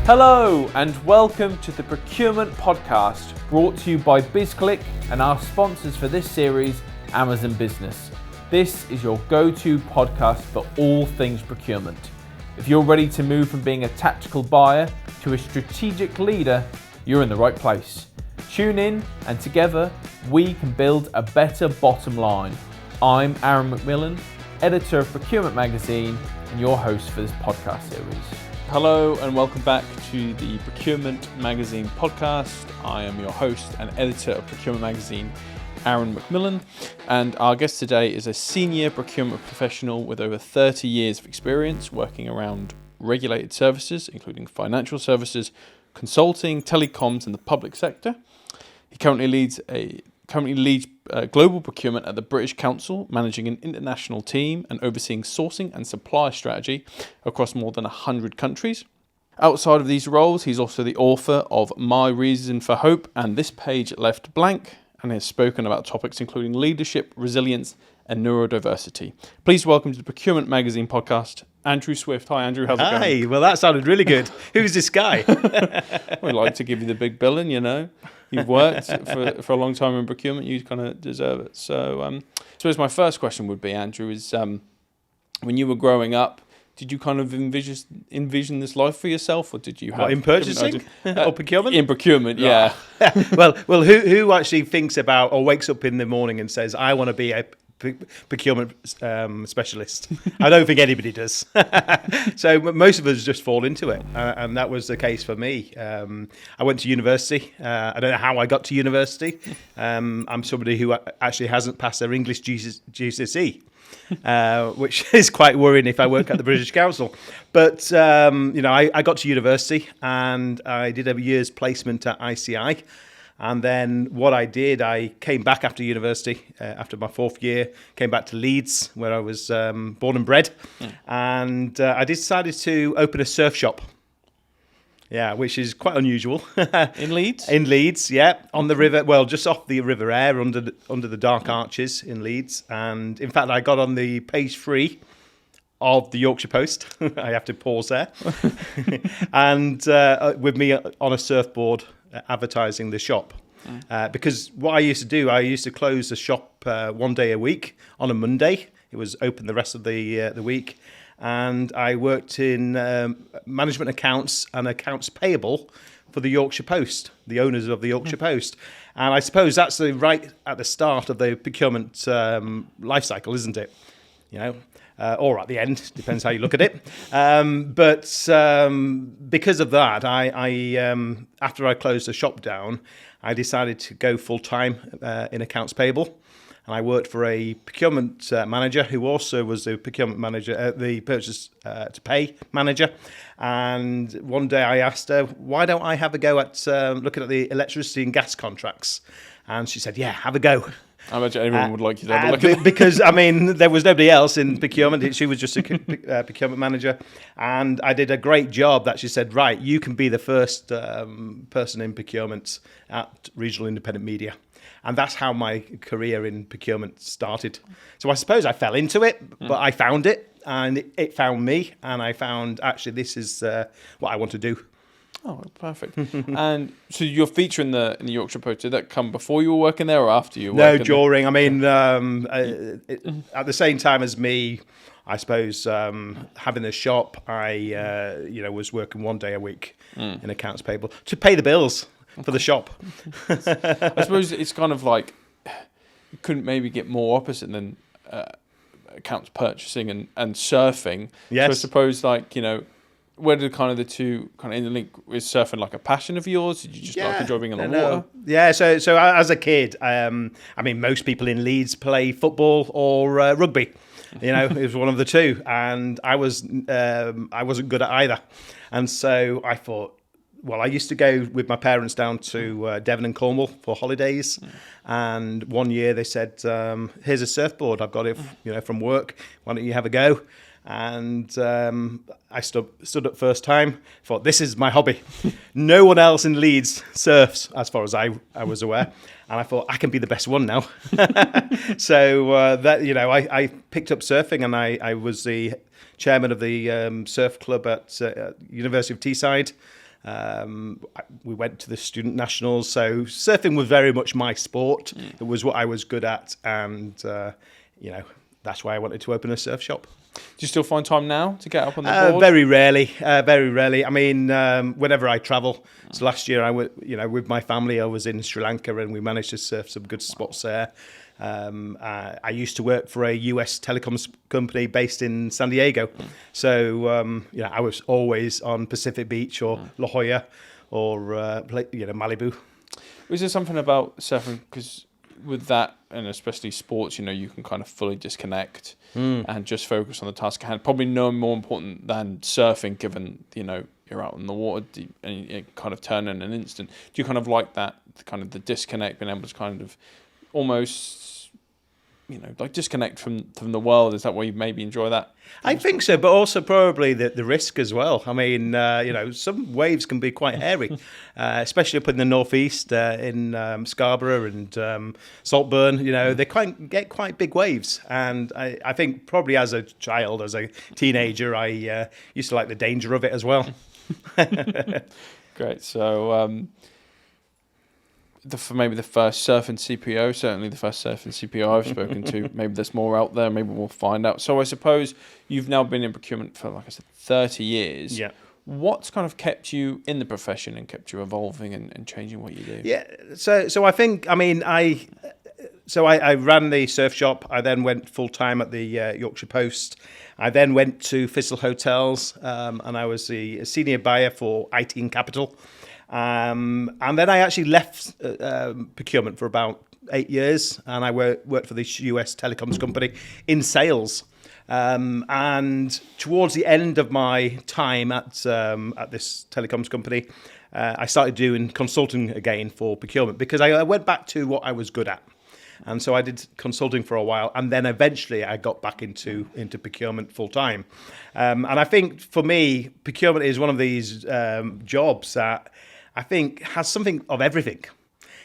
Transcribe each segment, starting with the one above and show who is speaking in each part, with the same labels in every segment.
Speaker 1: Hello and welcome to the Procurement Podcast, brought to you by BizClick and our sponsors for this series, Amazon Business. This is your go-to podcast for all things procurement. If you're ready to move from being a tactical buyer to a strategic leader, you're in the right place. Tune in and together we can build a better bottom line. I'm Aaron McMillan, editor of Procurement Magazine and your host for this podcast series. Hello and welcome back to the Procurement Magazine podcast. I am your host and editor of Procurement Magazine, Aaron McMillan, and our guest today is a senior procurement professional with over 30 years of experience working around regulated services, including financial services, consulting, telecoms, and the public sector. He currently leads global procurement at the British Council, managing an international team and overseeing sourcing and supply strategy across more than 100 countries. Outside of these roles, he's also the author of My Reason for Hope and This Page Left Blank, and has spoken about topics including leadership, resilience, and neurodiversity. Please welcome to the Procurement Magazine podcast, Andrew Swift. Hi, Andrew. How's it going?
Speaker 2: Hi. Well, that sounded really good. Who's this guy?
Speaker 1: We like to give you the big billing, you know. You've worked for a long time in procurement. You kind of deserve it. So I suppose my first question would be, Andrew, is when you were growing up, did you kind of envision this life for yourself, or did you have
Speaker 2: in purchasing or procurement?
Speaker 1: In procurement, yeah.
Speaker 2: well, who actually thinks about or wakes up in the morning and says, "I want to be a procurement specialist"? I don't think anybody does. So most of us just fall into it, and that was the case for me. I went to university. I don't know how I got to university. I'm somebody who actually hasn't passed their English GCSE. Which is quite worrying if I work at the British Council. But, I got to university and I did a year's placement at ICI. And then what I did, I came back after university, after my fourth year, came back to Leeds, where I was born and bred. And I decided to open a surf shop. Yeah, which is quite unusual.
Speaker 1: In Leeds?
Speaker 2: In Leeds, yeah, on the river. Well, just off the River Aire, under the Dark Arches in Leeds. And in fact, I got on the page 3 of the Yorkshire Post. I have to pause there. And with me on a surfboard advertising the shop. Because what I used to do, I used to close the shop one day a week on a Monday. It was open the rest of the week. And I worked in management accounts and accounts payable for the Yorkshire Post, the owners of the Yorkshire Post. And I suppose that's right at the start of the procurement life cycle, isn't it? You know, or at the end, depends how you look at it. But because of that, I after I closed the shop down, I decided to go full-time in accounts payable. And I worked for a procurement manager who also was the procurement manager, the purchase to pay manager. And one day I asked her, why don't I have a go at looking at the electricity and gas contracts? And she said, yeah, have a go.
Speaker 1: I imagine everyone would like you to have a look at that.
Speaker 2: Because, I mean, there was nobody else in procurement. She was just a procurement manager. And I did a great job that she said, right, you can be the first person in procurement at Regional Independent Media. And that's how my career in procurement started. So I suppose I fell into it, but I found it, and it found me, and I found, actually, this is what I want to do.
Speaker 1: Oh, perfect. And so your feature in the Yorkshire Post, did that come before you were working there or after you were working
Speaker 2: there? No, during. I mean, at the same time as me, I suppose, having the shop, I was working one day a week in accounts payable to pay the bills for the shop.
Speaker 1: I suppose it's kind of like you couldn't maybe get more opposite than accounts purchasing and surfing.
Speaker 2: Yes.
Speaker 1: So I suppose, like, where did kind of the two kind of interlink? Is surfing like a passion of yours? Did you just like enjoy being on the water?
Speaker 2: Yeah, so as a kid, I mean, most people in Leeds play football or rugby. It was one of the two, and I wasn't good at either. And so I thought, well, I used to go with my parents down to Devon and Cornwall for holidays. And one year they said, here's a surfboard. I've got it from work. Why don't you have a go? And I stood up first time, thought, this is my hobby. No one else in Leeds surfs, as far as I was aware. And I thought, I can be the best one now. So I picked up surfing, and I was the chairman of the surf club at University of Teesside. We went to the student nationals, so surfing was very much my sport. It was what I was good at, and that's why I wanted to open a surf shop.
Speaker 1: Do you still find time now to get up on the board?
Speaker 2: Very rarely. I mean, whenever I travel. So last year, with my family, I was in Sri Lanka, and we managed to surf some good spots there. I used to work for a US telecoms company based in San Diego. So, I was always on Pacific Beach or La Jolla or, Malibu.
Speaker 1: Is there something about surfing, because with that, and especially sports, you can kind of fully disconnect and just focus on the task at hand. Probably no more important than surfing, given, you're out in the water and you kind of turn in an instant. Do you kind of like that, kind of the disconnect, being able to kind of almost, disconnect from the world? Is that why you maybe enjoy that?
Speaker 2: I think so, but also probably the risk as well. I mean, some waves can be quite hairy, especially up in the northeast, in Scarborough and Saltburn. They get quite big waves, and I think probably as a child, as a teenager, I used to like the danger of it as well.
Speaker 1: Great. So. For maybe the first surfing CPO, certainly the first surfing CPO I've spoken to. Maybe there's more out there. Maybe we'll find out. So I suppose you've now been in procurement for, like I said, 30 years.
Speaker 2: Yeah.
Speaker 1: What's kind of kept you in the profession and kept you evolving and changing what you do?
Speaker 2: Yeah. So I think, I ran the surf shop. I then went full time at the Yorkshire Post. I then went to Thistle Hotels, and I was a senior buyer for IT and Capital. And then I actually left procurement for about 8 years, and I worked for this US telecoms company in sales. And towards the end of my time at this telecoms company, I started doing consulting again for procurement, because I went back to what I was good at. And so I did consulting for a while, and then eventually I got back into procurement full time. And I think for me, procurement is one of these jobs that I think has something of everything.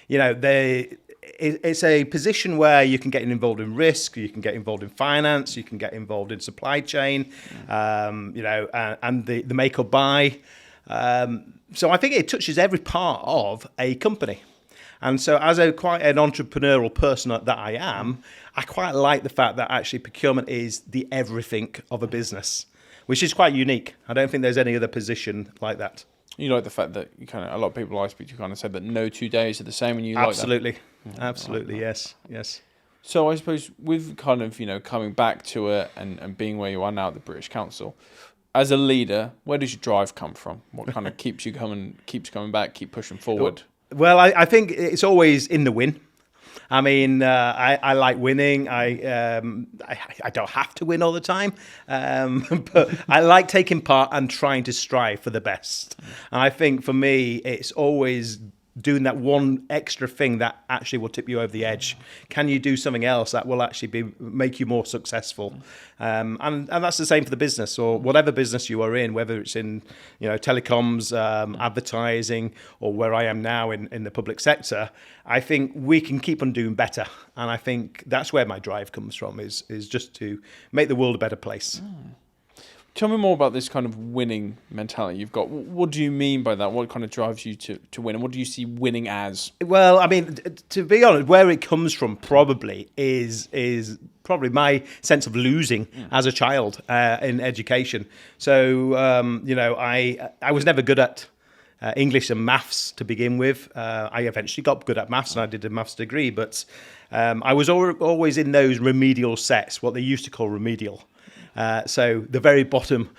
Speaker 2: It's a position where you can get involved in risk, you can get involved in finance, you can get involved in supply chain, and the make or buy. So I think it touches every part of a company. And so as quite an entrepreneurial person that I am, I quite like the fact that actually procurement is the everything of a business, which is quite unique. I don't think there's any other position like that. You
Speaker 1: like the fact that a lot of people I speak to kind of said that no 2 days are the same, and you
Speaker 2: absolutely,
Speaker 1: like that.
Speaker 2: Absolutely, yes.
Speaker 1: So I suppose with kind of coming back to it and being where you are now at the British Council, as a leader, where does your drive come from? What kind of keeps coming back, keep pushing forward?
Speaker 2: Well, I think it's always in the win. I mean, I like winning. I don't have to win all the time, but I like taking part and trying to strive for the best. And I think for me, it's always doing that one extra thing that actually will tip you over the edge. Can you do something else that will actually make you more successful? And that's the same for the business, or whatever business you are in, whether it's in telecoms, advertising, or where I am now in the public sector. I think we can keep on doing better, and I think that's where my drive comes from, is just to make the world a better place.
Speaker 1: Tell me more about this kind of winning mentality you've got. What do you mean by that? What kind of drives you to win? And what do you see winning as?
Speaker 2: Well, I mean, to be honest, where it comes from probably is probably my sense of losing as a child in education. So, I was never good at English and maths to begin with. I eventually got good at maths, and I did a maths degree. But I was always in those remedial sets, what they used to call remedial. So the very bottom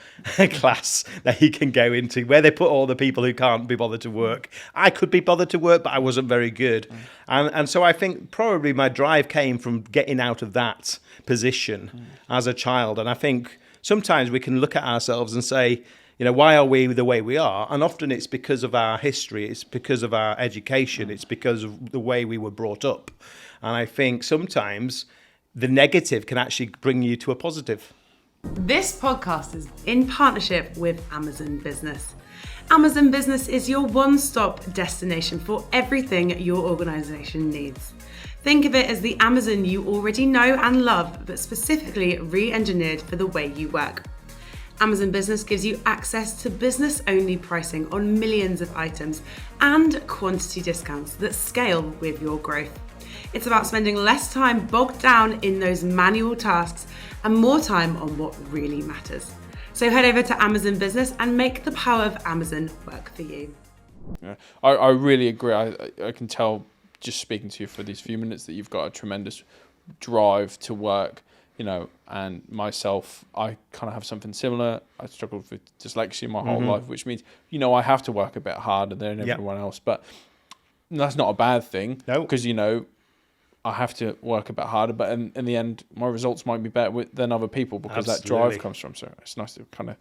Speaker 2: class that you can go into, where they put all the people who can't be bothered to work. I could be bothered to work, but I wasn't very good. And so I think probably my drive came from getting out of that position as a child. And I think sometimes we can look at ourselves and say, why are we the way we are? And often it's because of our history, it's because of our education, it's because of the way we were brought up. And I think sometimes the negative can actually bring you to a positive.
Speaker 3: This podcast is in partnership with Amazon Business. Amazon Business is your one-stop destination for everything your organisation needs. Think of it as the Amazon you already know and love, but specifically re-engineered for the way you work. Amazon Business gives you access to business-only pricing on millions of items and quantity discounts that scale with your growth. It's about spending less time bogged down in those manual tasks and more time on what really matters. So head over to Amazon Business and make the power of Amazon work for you.
Speaker 1: Yeah, I really agree. I can tell just speaking to you for these few minutes that you've got a tremendous drive to work, and myself, I kind of have something similar. I struggled with dyslexia my whole life, which means, I have to work a bit harder than everyone else, but that's not a bad thing.
Speaker 2: No.
Speaker 1: Because, I have to work a bit harder, but in the end, my results might be better than other people because that drive comes from. So it's nice to kind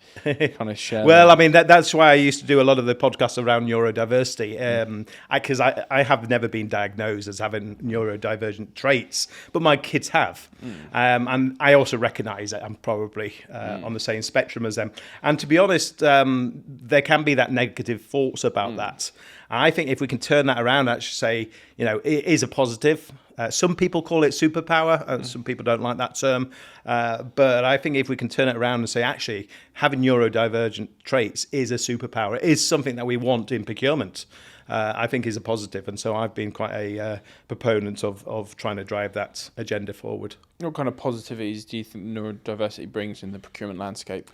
Speaker 1: of share.
Speaker 2: Well,
Speaker 1: that.
Speaker 2: I mean, that's why I used to do a lot of the podcasts around neurodiversity, because I have never been diagnosed as having neurodivergent traits, but my kids have. And I also recognise that I'm probably on the same spectrum as them. And to be honest, there can be that negative thoughts about that. I think if we can turn that around, actually say, it is a positive. Some people call it superpower. Some people don't like that term. But I think if we can turn it around and say, actually, having neurodivergent traits is a superpower. It is something that we want in procurement. I think is a positive. And so I've been quite a proponent of trying to drive that agenda forward.
Speaker 1: What kind of positivities do you think neurodiversity brings in the procurement landscape?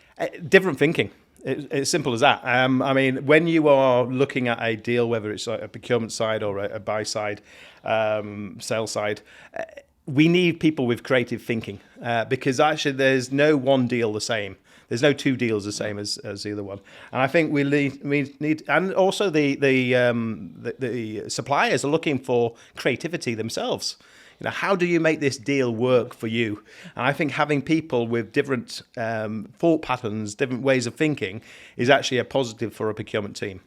Speaker 2: Different thinking. It's simple as that. I mean, when you are looking at a deal, whether it's a procurement side or a buy side, sales side, we need people with creative thinking because actually there's no one deal the same. There's no two deals the same as the other one. And I think we need and also the suppliers are looking for creativity themselves. How do you make this deal work for you? And I think having people with different thought patterns, different ways of thinking is actually a positive for a procurement team.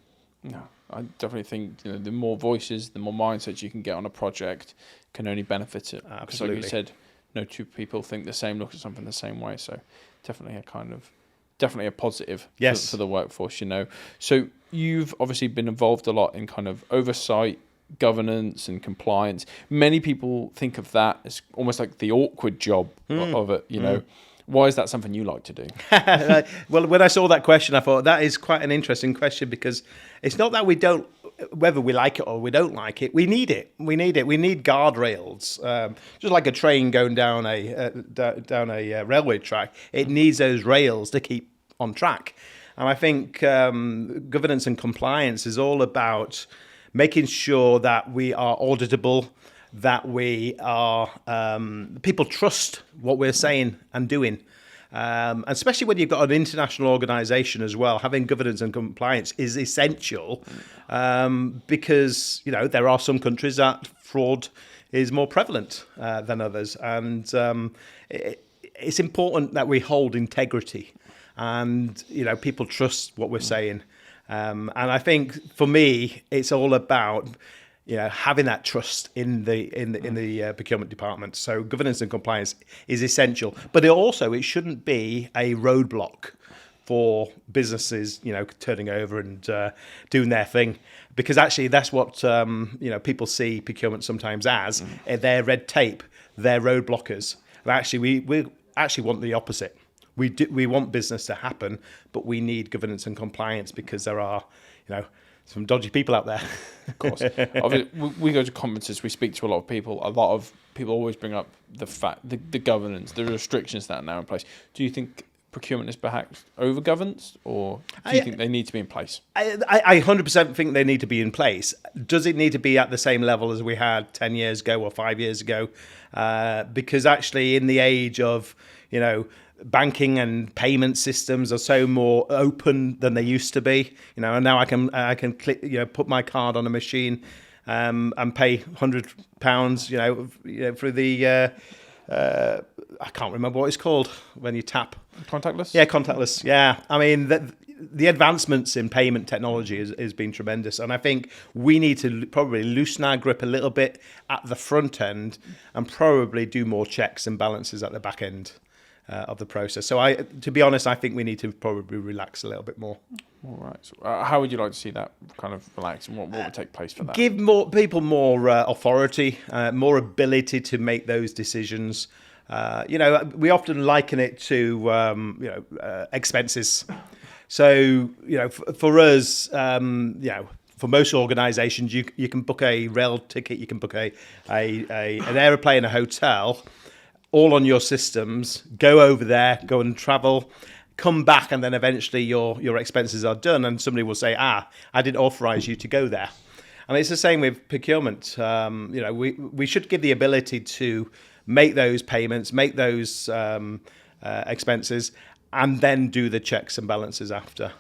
Speaker 1: No, I definitely think the more voices, the more mindsets you can get on a project can only benefit it.
Speaker 2: Absolutely.
Speaker 1: Because like you said, no two people think the same, look at something the same way. So definitely a positive for the workforce, So you've obviously been involved a lot in kind of oversight, governance and compliance. Many people think of that as almost like the awkward job of it, Why is that something you like to do?
Speaker 2: Well, when I saw that question, I thought that is quite an interesting question because it's not that we don't, whether we like it or we don't like it, we need it. We need guardrails. Just like a train going down a railway track, it needs those rails to keep on track. And I think governance and compliance is all about making sure that we are auditable, that we are people trust what we're saying and doing. Especially when you've got an international organisation as well, having governance and compliance is essential because there are some countries that fraud is more prevalent than others, and it's important that we hold integrity and people trust what we're saying. And I think for me, it's all about having that trust in the procurement department. So governance and compliance is essential, but it shouldn't be a roadblock for businesses, turning over and doing their thing, because actually that's what people see procurement sometimes as their red tape, their roadblockers. And actually, we actually want the opposite. We want business to happen, but we need governance and compliance because there are, some dodgy people out there.
Speaker 1: Of course. We go to conferences, we speak to a lot of people. A lot of people always bring up the governance, the restrictions that are now in place. Do you think procurement is perhaps over-governed, or do you think they need to be in place?
Speaker 2: I 100% think they need to be in place. Does it need to be at the same level as we had 10 years ago or 5 years ago? Because actually in the age of, banking and payment systems are so more open than they used to be, and now I can click, put my card on a machine and pay £100, through the I can't remember what it's called when you tap.
Speaker 1: Contactless?
Speaker 2: Yeah, contactless. Yeah, I mean the advancements in payment technology has been tremendous, and I think we need to probably loosen our grip a little bit at the front end and probably do more checks and balances at the back end of the process. So to be honest, I think we need to probably relax a little bit more.
Speaker 1: All right. So, how would you like to see that kind of relax, and what would take place for that?
Speaker 2: Give more people more authority, more ability to make those decisions. We often liken it to expenses. So for us, for most organisations, you can book a rail ticket, you can book an aeroplane, a hotel, all on your systems. Go over there, go and travel, come back, and then eventually your expenses are done, and somebody will say, I didn't authorise you to go there. And it's the same with procurement. We should give the ability to make those payments, make those expenses, and then do the checks and balances after.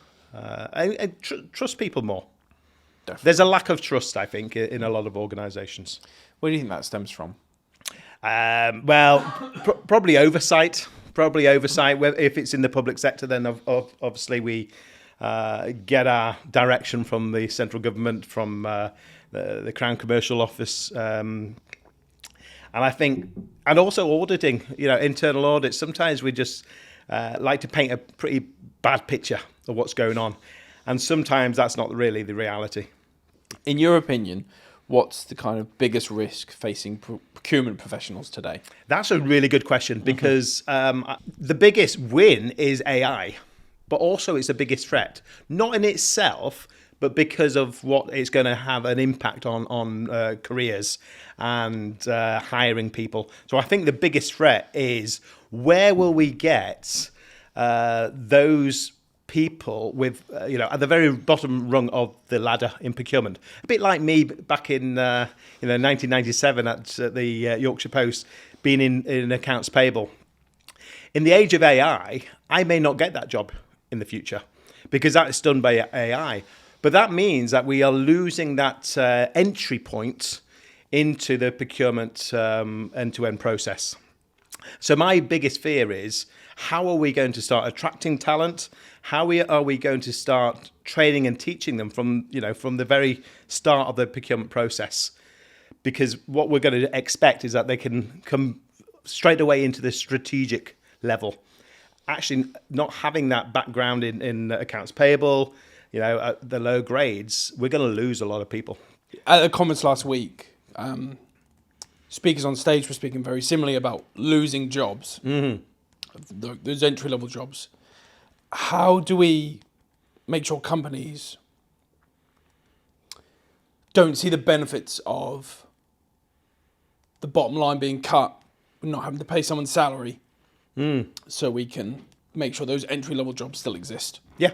Speaker 2: Trust people more.
Speaker 1: Definitely.
Speaker 2: There's a lack of trust, I think, in a lot of organisations.
Speaker 1: Where do you think that stems from?
Speaker 2: Probably oversight. If it's in the public sector, then obviously we get our direction from the central government, from the Crown Commercial Office. And I think, and also auditing, internal audits. Sometimes we just like to paint a pretty bad picture of what's going on. And sometimes that's not really the reality.
Speaker 1: In your opinion, what's the kind of biggest risk facing procurement professionals today?
Speaker 2: That's a really good question, because the biggest win is AI, but also it's the biggest threat. Not in itself, but because of what it's going to have an impact on careers and hiring people. So I think the biggest threat is, where will we get those people with, at the very bottom rung of the ladder in procurement? A bit like me back in 1997 at the Yorkshire Post, being in accounts payable. In the age of AI, I may not get that job in the future because that's done by AI. But that means that we are losing that entry point into the procurement end-to-end process. So my biggest fear is, how are we going to start attracting talent? How are we going to start training and teaching them from the very start of the procurement process? Because what we're going to expect is that they can come straight away into the strategic level. Actually, not having that background in accounts payable, at the low grades, we're going to lose a lot of people.
Speaker 1: At the conference last week, speakers on stage were speaking very similarly about losing jobs, those entry-level jobs. How do we make sure companies don't see the benefits of the bottom line being cut, not having to pay someone's salary, so we can make sure those entry-level jobs still exist?
Speaker 2: Yeah.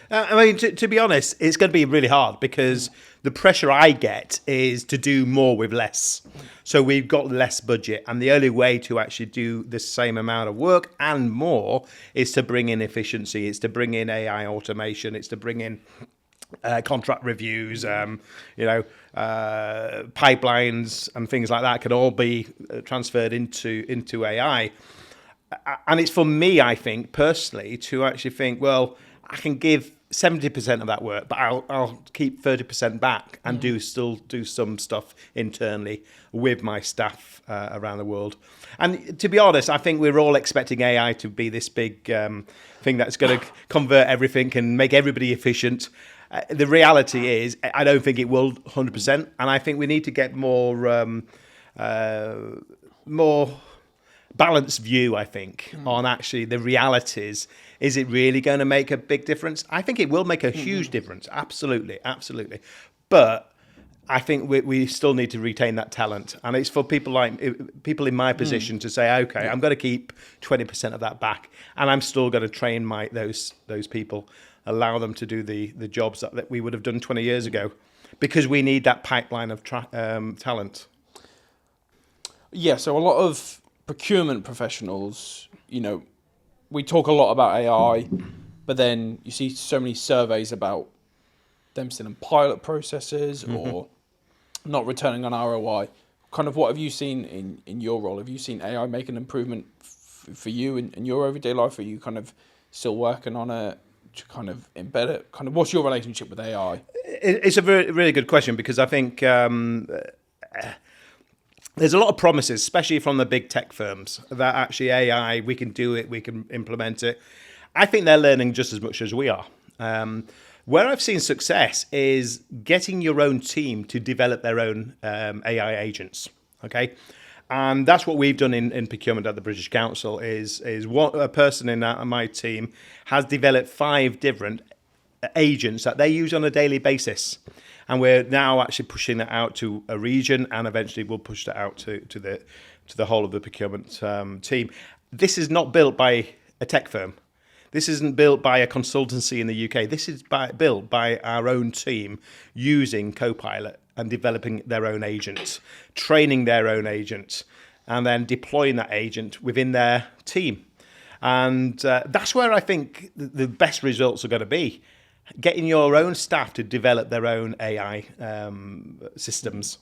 Speaker 2: To be honest, it's going to be really hard, because the pressure I get is to do more with less. So we've got less budget, and the only way to actually do the same amount of work and more is to bring in efficiency. It's to bring in AI automation. It's to bring in contract reviews, pipelines and things like that can all be transferred into AI. And it's for me, I think, personally, to actually think, well, I can give 70% of that work, but I'll keep 30% back and still do some stuff internally with my staff around the world. And to be honest, I think we're all expecting AI to be this big thing that's going to convert everything and make everybody efficient. The reality is, I don't think it will 100%, and I think we need to get more balanced view, I think, on actually the realities. Is it really going to make a big difference? I think it will make a huge difference. Absolutely. But I think we still need to retain that talent. And it's for people in my position to say, okay, I'm going to keep 20% of that back, and I'm still going to train those people, allow them to do the jobs that we would have done 20 years ago, because we need that pipeline of talent.
Speaker 1: Yeah, so a lot of procurement professionals, we talk a lot about AI, but then you see so many surveys about them still in pilot processes or not returning on ROI. Kind of what have you seen in your role? Have you seen AI make an improvement for you in your everyday life? Are you kind of still working on it to kind of embed it? Kind of what's your relationship with AI?
Speaker 2: It's a really good question, because I think there's a lot of promises, especially from the big tech firms, that actually AI, we can do it, we can implement it. I think they're learning just as much as we are. Where I've seen success is getting your own team to develop their own AI agents, okay? And that's what we've done in procurement at the British Council is what a person in my team has developed 5 different agents that they use on a daily basis. And we're now actually pushing that out to a region, and eventually we'll push that out to the whole of the procurement team. This is not built by a tech firm. This isn't built by a consultancy in the UK. This is built by our own team using Copilot and developing their own agent, training their own agent, and then deploying that agent within their team. And that's where I think the best results are going to be. Getting your own staff to develop their own AI systems.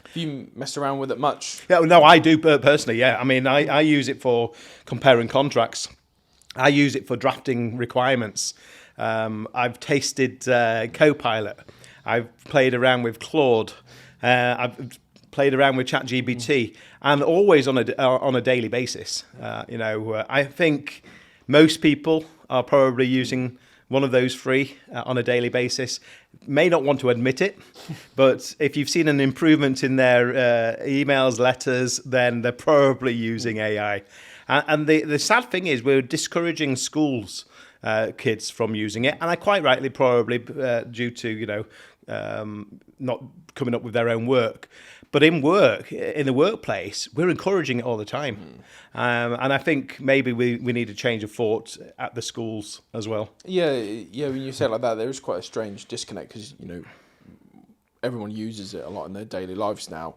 Speaker 1: Have you messed around with it much?
Speaker 2: Yeah, no, I do personally, yeah. I mean, I use it for comparing contracts. I use it for drafting requirements. I've tasted Copilot. I've played around with Claude. I've played around with ChatGPT, and always on a daily basis. I think most people are probably using one of those free on a daily basis. May not want to admit it, but if you've seen an improvement in their emails, letters, then they're probably using AI. And the sad thing is we're discouraging schools kids from using it, and I quite rightly probably due to not coming up with their own work. But in the workplace, we're encouraging it all the time. And I think maybe we need a change of thought at the schools as well.
Speaker 1: Yeah. When you say it like that, there is quite a strange disconnect because, everyone uses it a lot in their daily lives now.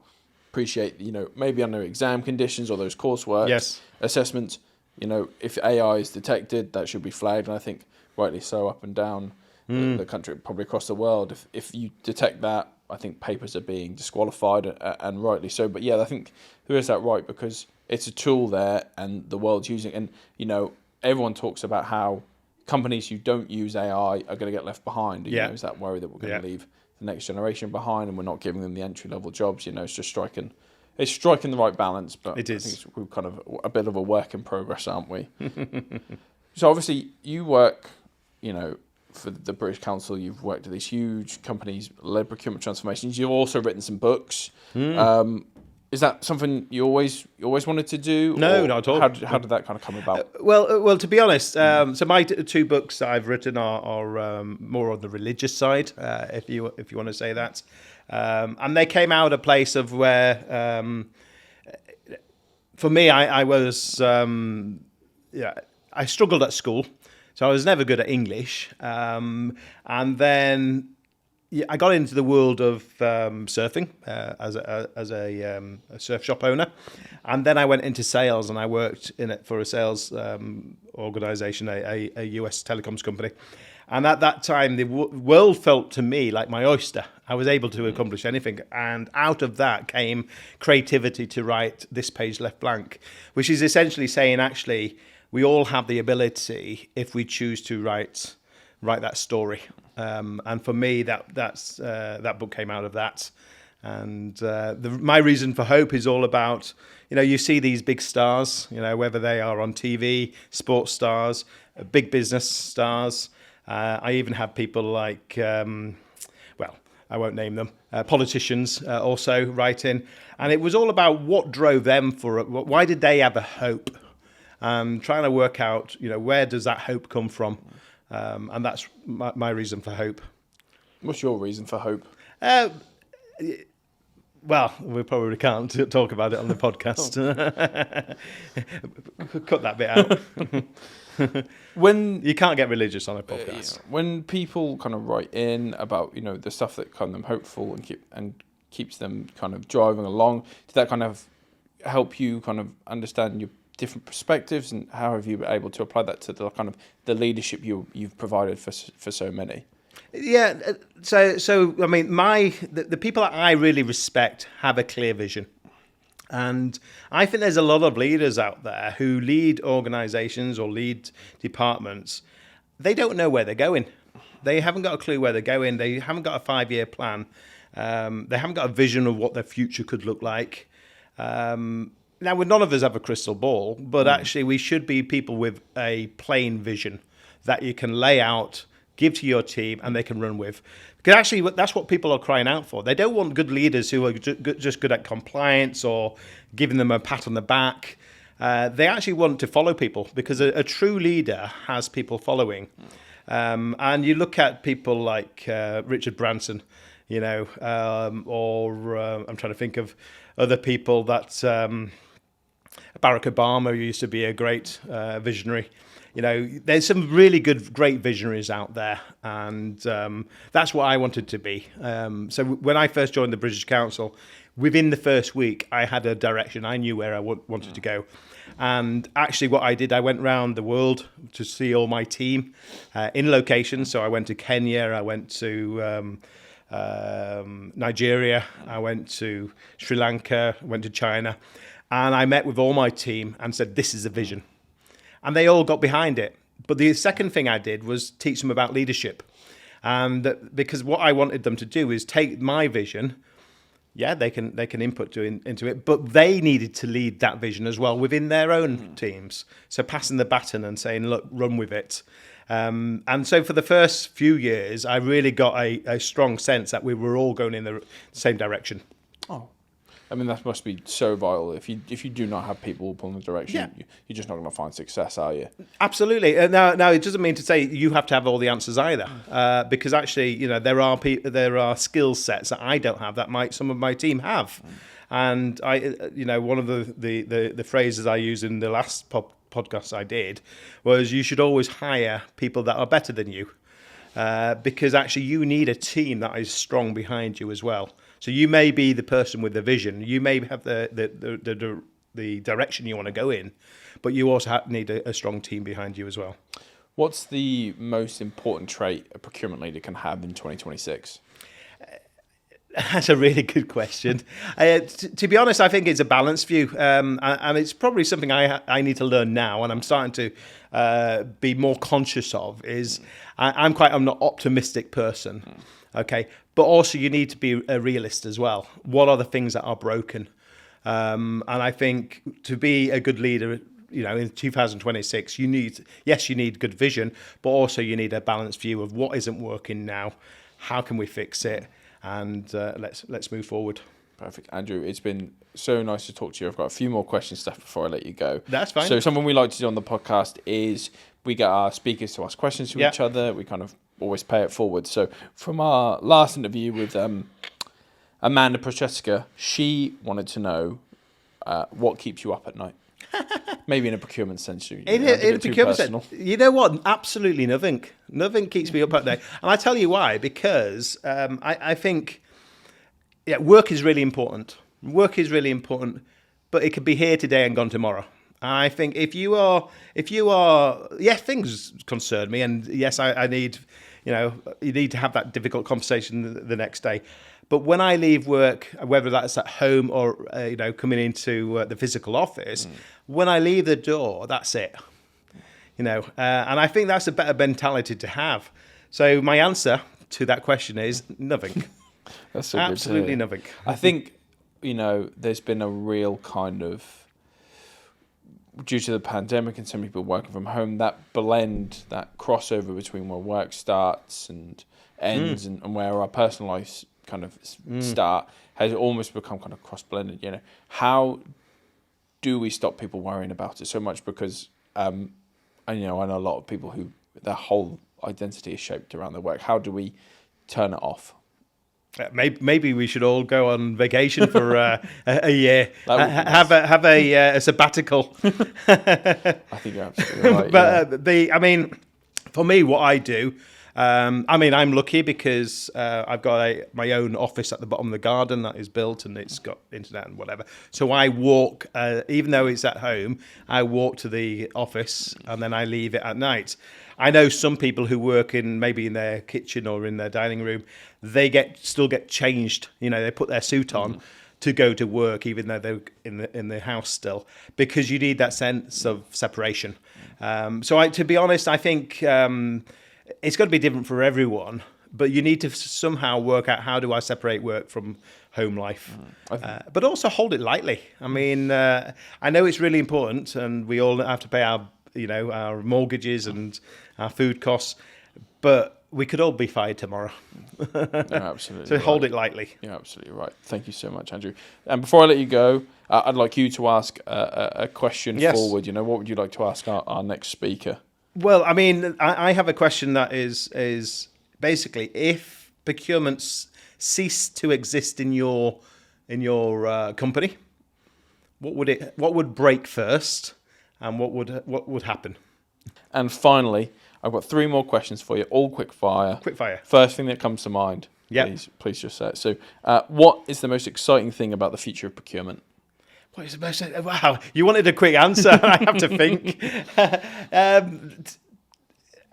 Speaker 1: Appreciate, maybe under exam conditions or those coursework assessments, if AI is detected, that should be flagged. And I think rightly so up and down the country, probably across the world. If you detect that, I think papers are being disqualified and rightly so. But yeah, I think there is that right because it's a tool there and the world's using it. And, everyone talks about how companies who don't use AI are going to get left behind. Is that worry that we're going to leave the next generation behind and we're not giving them the entry level jobs? It's just striking the right balance, but
Speaker 2: it is.
Speaker 1: I think we're kind of a bit of a work in progress, aren't we? So obviously you work, for the British Council, you've worked at these huge companies, led procurement transformations. You've also written some books. Is that something you always wanted to do?
Speaker 2: No, not at all.
Speaker 1: How did that kind of come about?
Speaker 2: Well, to be honest, so my 2 books that I've written are more on the religious side, if you want to say that, and they came out a place of where, for me, I was I struggled at school, so I was never good at English, and then. Yeah, I got into the world of surfing as a surf shop owner, and then I went into sales and I worked in it for a sales organisation, a US telecoms company. And at that time, the world felt to me like my oyster. I was able to accomplish anything, and out of that came creativity to write This Page Left Blank, which is essentially saying actually we all have the ability if we choose to write that story. And for me, that book came out of that. And my reason for hope is all about, you see these big stars, whether they are on TV, sports stars, big business stars. I even have people like, I won't name them, politicians also writing. And it was all about what drove them why did they have a hope? And trying to work out, where does that hope come from? And that's my reason for hope.
Speaker 1: What's your reason for hope?
Speaker 2: Well, we probably can't talk about it on the podcast. Cut that bit out. When you can't get religious on a podcast.
Speaker 1: When people kind of write in about the stuff that kind of them hopeful and keeps them kind of driving along, did that kind of help you kind of understand your different perspectives, and how have you been able to apply that to the kind of the leadership you've provided for so many?
Speaker 2: Yeah, so I mean, the people that I really respect have a clear vision, and I think there's a lot of leaders out there who lead organisations or lead departments. They don't know where they're going. They haven't got a clue where they're going. They haven't got a 5-year plan. They haven't got a vision of what their future could look like. Now, none of us have a crystal ball, but actually we should be people with a plain vision that you can lay out, give to your team, and they can run with. Because actually, that's what people are crying out for. They don't want good leaders who are just good at compliance or giving them a pat on the back. They actually want to follow people, because a true leader has people following. And you look at people like Richard Branson, or I'm trying to think of other people that Barack Obama used to be a great visionary. There's some really great visionaries out there, and that's what I wanted to be. So when I first joined the British Council, within the first week, I had a direction. I knew where I wanted to go. And actually what I did, I went around the world to see all my team in locations. So I went to Kenya, I went to Nigeria, I went to Sri Lanka, went to China, and I met with all my team and said, this is a vision. And they all got behind it. But the second thing I did was teach them about leadership. And because what I wanted them to do is take my vision. Yeah, they can input into it, but they needed to lead that vision as well within their own teams. So passing the baton and saying, look, run with it. And so for the first few years, I really got a strong sense that we were all going in the same direction.
Speaker 1: Oh, I mean, that must be so vital. If you do not have people pulling the direction, you're just not going to find success, are you?
Speaker 2: Absolutely. Now it doesn't mean to say you have to have all the answers either, because actually, there are skill sets that I don't have that some of my team have, and one of the phrases I used in the last podcast I did was, you should always hire people that are better than you, because actually you need a team that is strong behind you as well. So you may be the person with the vision, you may have the direction you want to go in, but you also need a strong team behind you as well.
Speaker 1: What's the most important trait a procurement leader can have in 2026?
Speaker 2: That's a really good question. To be honest, I think it's a balanced view, and it's probably something I need to learn now, and I'm starting to be more conscious of. I'm an optimistic person, okay, but also you need to be a realist as well. What are the things that are broken? And I think to be a good leader, in 2026, you need good vision, but also you need a balanced view of what isn't working now, how can we fix it, and let's move forward.
Speaker 1: Perfect. Andrew, it's been so nice to talk to you. I've got a few more questions stuff before I let you go.
Speaker 2: That's fine.
Speaker 1: So something we like to do on the podcast is we get our speakers to ask questions to each other. We kind of always pay it forward. So from our last interview with Amanda Prochaska, she wanted to know what keeps you up at night. Maybe in a procurement sense. In a procurement sense,
Speaker 2: you know what? Absolutely nothing. Nothing keeps me up at night. And I tell you why. Because I think work is really important. Work is really important, but it could be here today and gone tomorrow. I think if you are, yes, things concern me, and yes, I need, you need to have that difficult conversation the next day. But when I leave work, whether that's at home or coming into the physical office, when I leave the door, that's it. And I think that's a better mentality to have. So my answer to that question is nothing.
Speaker 1: That's so
Speaker 2: absolutely nothing.
Speaker 1: I think there's been a real kind of, due to the pandemic and so many people working from home, that blend, that crossover between where work starts and ends and where our personal lives kind of start has almost become kind of cross-blended. How do we stop people worrying about it so much? Because I know a lot of people who their whole identity is shaped around their work. How do we turn it off?
Speaker 2: Maybe we should all go on vacation for a year. Have a sabbatical.
Speaker 1: I think you're absolutely right.
Speaker 2: But for me, what I do, I'm lucky because I've got my own office at the bottom of the garden that is built, and it's got internet and whatever. So I walk, even though it's at home, I walk to the office and then I leave it at night. I know some people who work maybe in their kitchen or in their dining room, they still get changed. They put their suit on to go to work, even though they're in the house still, because you need that sense of separation. To be honest, I think it's got to be different for everyone, but you need to somehow work out, how do I separate work from home life, but also hold it lightly. I know it's really important, and we all have to pay our mortgages and our food costs, but we could all be fired tomorrow.
Speaker 1: You're absolutely
Speaker 2: So
Speaker 1: right.
Speaker 2: hold it lightly.
Speaker 1: You're absolutely right. Thank you so much, Andrew. And before I let you go, I'd like you to ask a question forward. What would you like to ask our next speaker?
Speaker 2: Well, I mean, I have a question that is basically, if procurement ceased to exist in your company, what would break first, and what would happen?
Speaker 1: And finally, I've got 3 more questions for you, all quick fire.
Speaker 2: Quick fire.
Speaker 1: First thing that comes to mind.
Speaker 2: Yep.
Speaker 1: Please just say it. So, what is the most exciting thing about the future of procurement?
Speaker 2: What is the most? Wow, you wanted a quick answer. I have to think.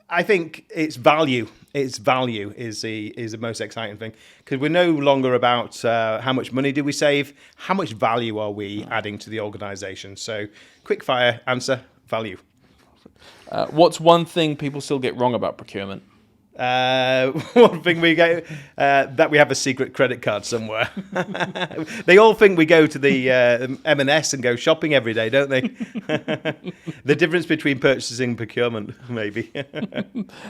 Speaker 2: I think it's value. Its value is the most exciting thing, because we're no longer about how much money do we save, how much value are we adding to the organisation. So, quick fire answer: value.
Speaker 1: What's one thing people still get wrong about procurement?
Speaker 2: One thing we get that we have a secret credit card somewhere. They all think we go to the M&S and go shopping every day, don't they? The difference between purchasing and procurement, maybe.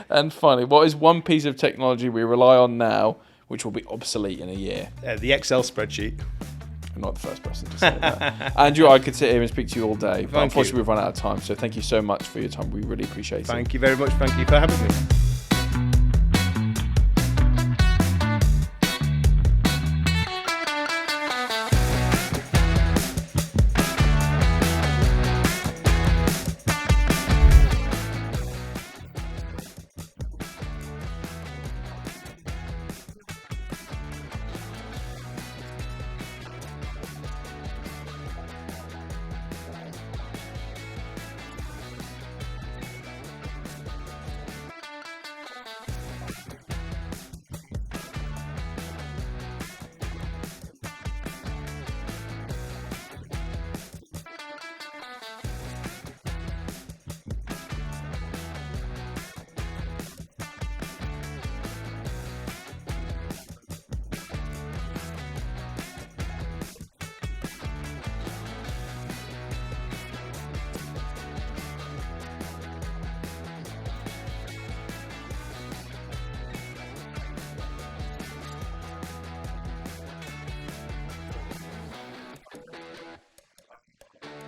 Speaker 1: And finally, what is one piece of technology we rely on now which will be obsolete in a year?
Speaker 2: The Excel spreadsheet.
Speaker 1: I'm not the first person to say that. Andrew, I could sit here and speak to you all day, but unfortunately we've run out of time. So thank you so much for your time. We really appreciate it.
Speaker 2: Thank you very much. Thank you for having me.